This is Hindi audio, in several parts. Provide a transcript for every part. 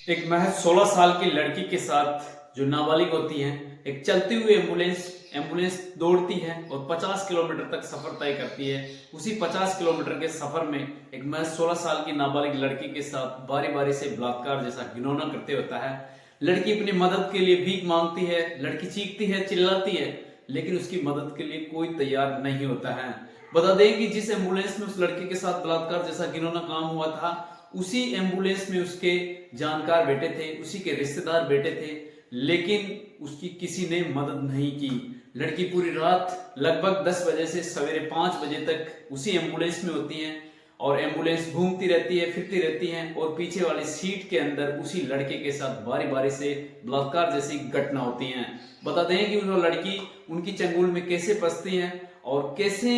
एक महज 16 साल की लड़की के साथ जो नाबालिग होती हैं, एक चलती हुई एम्बुलेंस दौड़ती है और 50 किलोमीटर तक सफर तय करती है। उसी 50 किलोमीटर के सफर में एक महज 16 साल की नाबालिग लड़की के साथ बारी बारी से बलात्कार जैसा घिनौना कृत्य होता है। लड़की अपनी मदद के लिए भीख मांगती है, लड़की चीखती है, चिल्लाती है, लेकिन उसकी मदद के लिए कोई तैयार नहीं होता है। बता दें कि जिस एम्बुलेंस में उस लड़की के साथ बलात्कार जैसा घिनौना काम हुआ था, उसी एम्बुलेंस में उसके जानकार बैठे थे, उसी के रिश्तेदार बैठे थे, लेकिन उसकी किसी ने मदद नहीं की। लड़की पूरी रात लगभग 10 बजे से सवेरे 5 बजे तक उसी एम्बुलेंस में होती है और एम्बुलेंस घूमती रहती है, फिरती रहती है और पीछे वाली सीट के अंदर उसी लड़के के साथ बारी बारी से बलात्कार जैसी घटना होती है। बता दें कि वो लड़की उनकी चंगुल में कैसे फंसती है और कैसे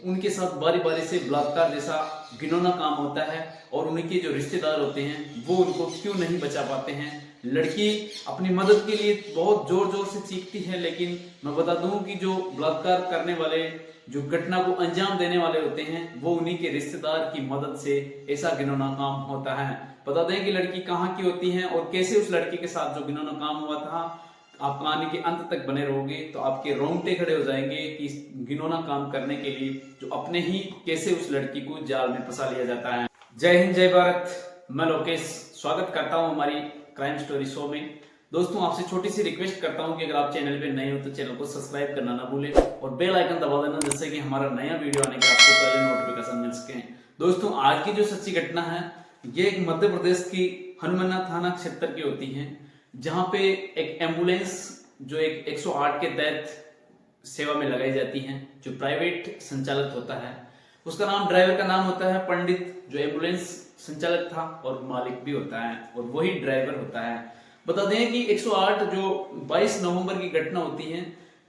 उनके साथ बारी बारी से बलात्कार जैसा घिनौना काम होता है और उनके जो रिश्तेदार होते हैं वो उनको क्यों नहीं बचा पाते हैं। लड़की अपनी मदद के लिए बहुत जोर जोर से चीखती है, लेकिन मैं बता दूं कि जो बलात्कार करने वाले, जो घटना को अंजाम देने वाले होते हैं, वो उन्हीं के रिश्तेदार की मदद से ऐसा घिनौना काम होता है। बता दें कि लड़की कहाँ की होती है और कैसे उस लड़की के साथ जो घिनौना काम हुआ था। आप कहानी के अंत तक बने रहोगे तो आपके रोंगटे खड़े हो जाएंगे कि इस घिनौना काम करने के लिए जो अपने ही कैसे उस लड़की को जाल में फंसा लिया जाता है। जय हिंद, जय भारत। मैं लोकेश स्वागत करता हूं हमारी क्राइम स्टोरी शो में। दोस्तों, आपसे छोटी सी रिक्वेस्ट करता हूं कि अगर आप चैनल पे नए हो तो चैनल को सब्सक्राइब करना ना भूलें और बेल आइकन दबा देना, जिससे कि हमारा नया वीडियो आने का आपको पहले नोटिफिकेशन मिल सके। दोस्तों, आज की जो सच्ची घटना है ये एक मध्य प्रदेश की हनुमाना थाना क्षेत्र की होती है, जहां पे एक एम्बुलेंस जो एक 108 के तहत सेवा में लगाई जाती है, जो प्राइवेट संचालित होता है। उसका नाम, ड्राइवर का नाम होता है पंडित, जो एम्बुलेंस संचालक था और मालिक भी होता है और वही ड्राइवर होता है। बता दें कि 108 जो 22 नवंबर की घटना होती है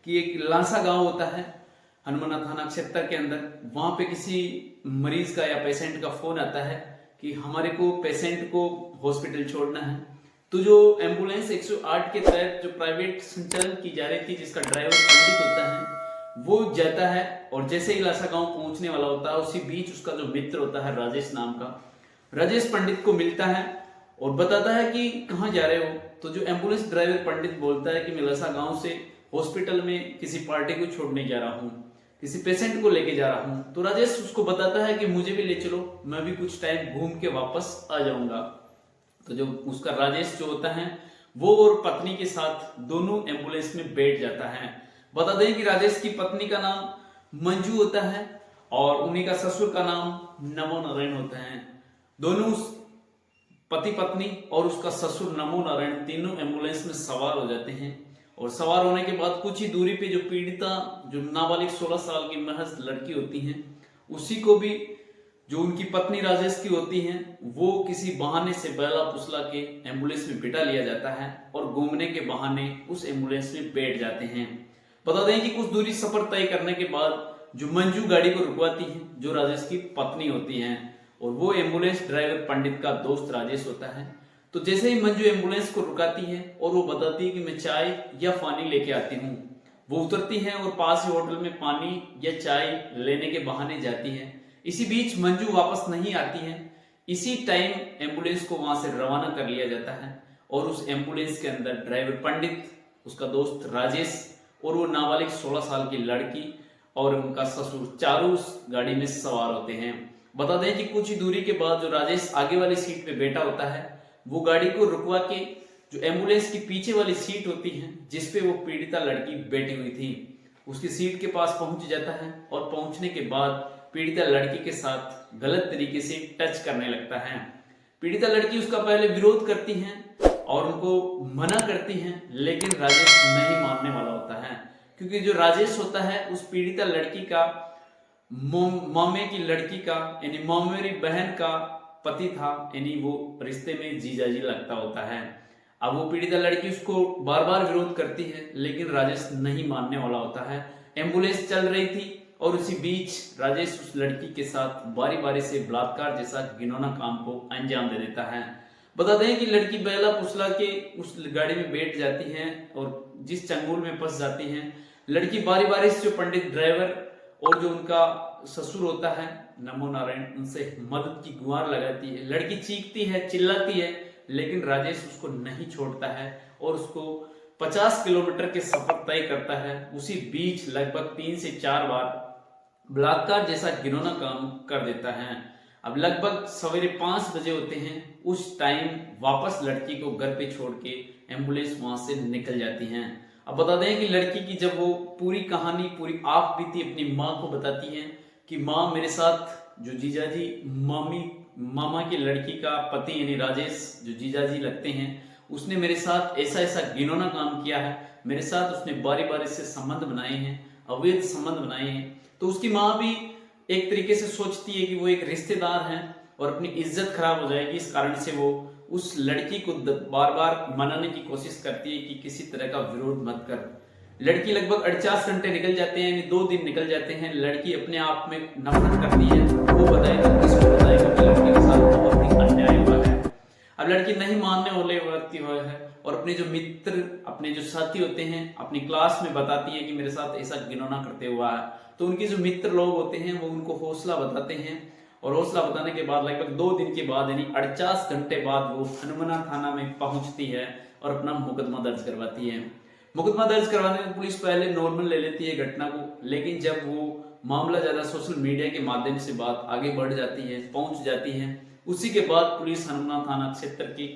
कि एक लांसा गांव होता है हनुमाना थाना क्षेत्र के अंदर। वहां पे किसी मरीज का या पेशेंट का फोन आता है कि हमारे को पेशेंट को हॉस्पिटल छोड़ना है। तो जो एम्बुलेंस 108 के तहत जो प्राइवेट संचालन की जा रही थी, जिसका ड्राइवर पंडित होता है, वो जाता है और जैसे ही लासा गांव पहुंचने वाला होता है, उसी बीच उसका जो मित्र होता है राजेश नाम का, राजेश पंडित को मिलता है और बताता है कि कहाँ जा रहे हो। तो जो एम्बुलेंस ड्राइवर पंडित बोलता है कि मैं लासा गांव से हॉस्पिटल में किसी पार्टी को छोड़ने जा रहा हूँ, किसी पेशेंट को लेके जा रहा हूँ। तो राजेश उसको बताता है कि मुझे भी ले चलो, मैं भी कुछ टाइम घूम के वापस आ जाऊंगा। तो जो उसका राजेश जो होता है वो और पत्नी के साथ दोनों एम्बुलेंस में बैठ जाता है। बता दें कि राजेश की पत्नी का नाम मंजू होता है और उन्हीं का ससुर का नाम नमो नारायण होता है। दोनों पति पत्नी और उसका ससुर नमो नारायण तीनों एम्बुलेंस में सवार हो जाते हैं और सवार होने के बाद कुछ ही दूरी पे जो पीड़िता, जो नाबालिग 16 साल की महज लड़की होती है, उसी को भी जो उनकी पत्नी राजेश की होती हैं, वो किसी बहाने से बैला फुसला के एम्बुलेंस में बिठा लिया जाता है और घूमने के बहाने उस एम्बुलेंस में बैठ जाते हैं। बता दें कि कुछ दूरी सफर तय करने के बाद जो मंजू गाड़ी को रुकवाती है, जो राजेश की पत्नी होती हैं, और वो एम्बुलेंस ड्राइवर पंडित का दोस्त राजेश होता है। तो जैसे ही मंजू एम्बुलेंस को रुकाती है और वो बताती है कि मैं चाय या पानी लेके आती हूँ, वो उतरती है और पास ही होटल में पानी या चाय लेने के बहाने जाती है। इसी बीच मंजू वापस नहीं आती है। इसी टाइम एम्बुलेंस को वहां से रवाना कर लिया जाता है और उस एम्बुलेंस के अंदर ड्राइवर पंडित, उसका दोस्त राजेश और वो नाबालिग 16 साल की लड़की और उनका ससुर चारों उस गाड़ी में सवार होते हैं। बता दें कि कुछ ही दूरी के बाद जो राजेश आगे वाली सीट पे बैठा होता है, वो गाड़ी को रुकवा के जो एम्बुलेंस की पीछे वाली सीट होती है, जिसपे वो पीड़िता लड़की बैठी हुई थी, उसकी सीट के पास पहुंच जाता है और पहुंचने के बाद पीड़िता लड़की के साथ गलत तरीके से टच करने लगता है। पीड़िता लड़की उसका पहले विरोध करती है और उनको मना करती है, लेकिन राजेश नहीं मानने वाला होता है, क्योंकि जो राजेश होता है उस पीड़िता लड़की का मामे की लड़की का, यानी मामेरी बहन का पति था, यानी वो रिश्ते में जीजाजी लगता होता है। अब वो पीड़िता लड़की उसको बार बार विरोध करती है, लेकिन राजेश नहीं मानने वाला होता है। एम्बुलेंस चल रही थी और उसी बीच राजेश उस लड़की के साथ बारी बारी से बलात्कार जैसा घिनौना काम को अंजाम दे देता है। बता दें कि लड़की बेला फुसला के उस गाड़ी में बैठ जाती है और जिस चंगुल में फंस जाती है, लड़की बारी बारी से जो पंडित ड्राइवर और जो उनका ससुर होता है नमो नारायण, उनसे मदद की गुहार लगाती है। लड़की चीखती है, चिल्लाती है, लेकिन राजेश उसको नहीं छोड़ता है और उसको 50 किलोमीटर के सफर तय करता है। उसी बीच लगभग 3 से 4 बार बलात्कार जैसा घिनौना काम कर देता है। अब लगभग सवेरे 5 बजे होते हैं, उस टाइम वापस लड़की को घर पे छोड़ के एम्बुलेंस वहां से निकल जाती है। अब बता दें कि लड़की की जब वो पूरी कहानी, पूरी आप बीती अपनी माँ को बताती है कि माँ, मेरे साथ जो जीजाजी मामा की लड़की का पति यानी राजेश जो जीजाजी लगते हैं, उसने मेरे साथ ऐसा ऐसा घिनौना काम किया है, मेरे साथ उसने बारी बारी से संबंध बनाए हैं, अवैध संबंध बनाए हैं। तो उसकी माँ भी एक तरीके से सोचती है कि वो एक रिश्तेदार हैं और अपनी इज्जत खराब हो जाएगी, इस कारण से वो उस लड़की को बार बार मनाने की कोशिश करती है कि किसी तरह का विरोध मत कर। लड़की लगभग 48 घंटे निकल जाते हैं, यानी 2 दिन निकल जाते हैं। लड़की अपने आप में नफरत करती है, वो बताएगा, किसको बताएगा कि लड़के के साथ बहुत ही अन्याय हुआ है। अब लड़की नहीं मानने वाले व्यक्ति हुआ है और अपने जो मित्र, अपने जो साथी होते हैं, अपनी क्लास में बताती है कि मेरे साथ ऐसा घिनौना करते हुआ है। तो उनके जो मित्र लोग होते हैं वो उनको हौसला बताते हैं और हौसला बताने के बाद लगभग 2 दिन के बाद यानी 48 घंटे बाद वो हनुमाना थाना में पहुंचती है और अपना मुकदमा दर्ज करवाती है। मुकदमा दर्ज करवाने में पुलिस पहले नॉर्मल ले लेती है घटना को, लेकिन जब वो मामला ज्यादा सोशल मीडिया के माध्यम से बात आगे बढ़ जाती है, पहुंच जाती है, उसी के बाद पुलिस हनुमाना थाना क्षेत्र की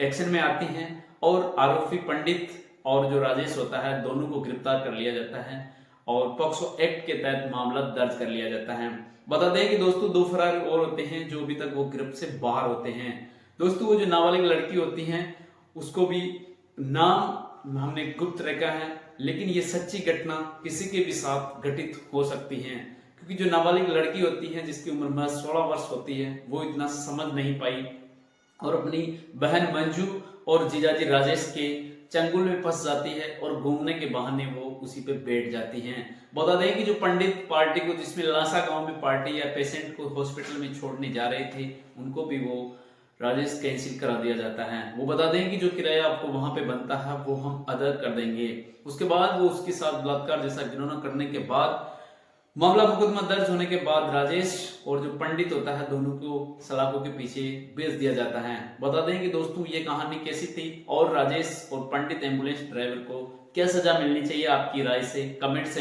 एक्शन में आती है और आरोपी पंडित और जो राजेश होता है दोनों को गिरफ्तार कर लिया जाता है और पॉक्सो एक्ट के तहत मामला दर्ज कर लिया जाता है। बता दें कि दोस्तों 2 फरार और होते हैं जो अभी तक वो गिरफ्त से बाहर होते हैं। दोस्तों वो जो नाबालिग लड़की होती हैं उसको भी नाम हमने गुप्त रखा है, लेकिन ये सच्ची घटना किसी के भी साथ घटित हो सकती है, क्योंकि जो नाबालिग लड़की होती है जिसकी उम्र में 16 वर्ष होती है वो इतना समझ नहीं पाई और अपनी बहन मंजू और जीजाजी राजेश के चंगुल में फंस जाती है और घूमने के बहाने वो उसी पे बैठ जाती हैं। बता दें कि जो पंडित पार्टी को, जिसमें लासा गांव में पार्टी या पेशेंट को हॉस्पिटल में छोड़ने जा रहे थे, उनको भी वो राजेश कैंसिल करा दिया जाता है। वो बता दें कि जो किराया आपको वहां पे बनता है वो हम अदा कर देंगे। उसके बाद वो उसके साथ बलात्कार जैसा घिनौना करने के बाद मामला मुकदमा दर्ज होने के बाद राजेश और जो पंडित होता है दोनों को सलाखों के पीछे भेज दिया जाता है। बता दें कि दोस्तों ये कहानी कैसी थी और राजेश और पंडित एम्बुलेंस ड्राइवर को क्या सजा मिलनी चाहिए, आपकी राय से कमेंट से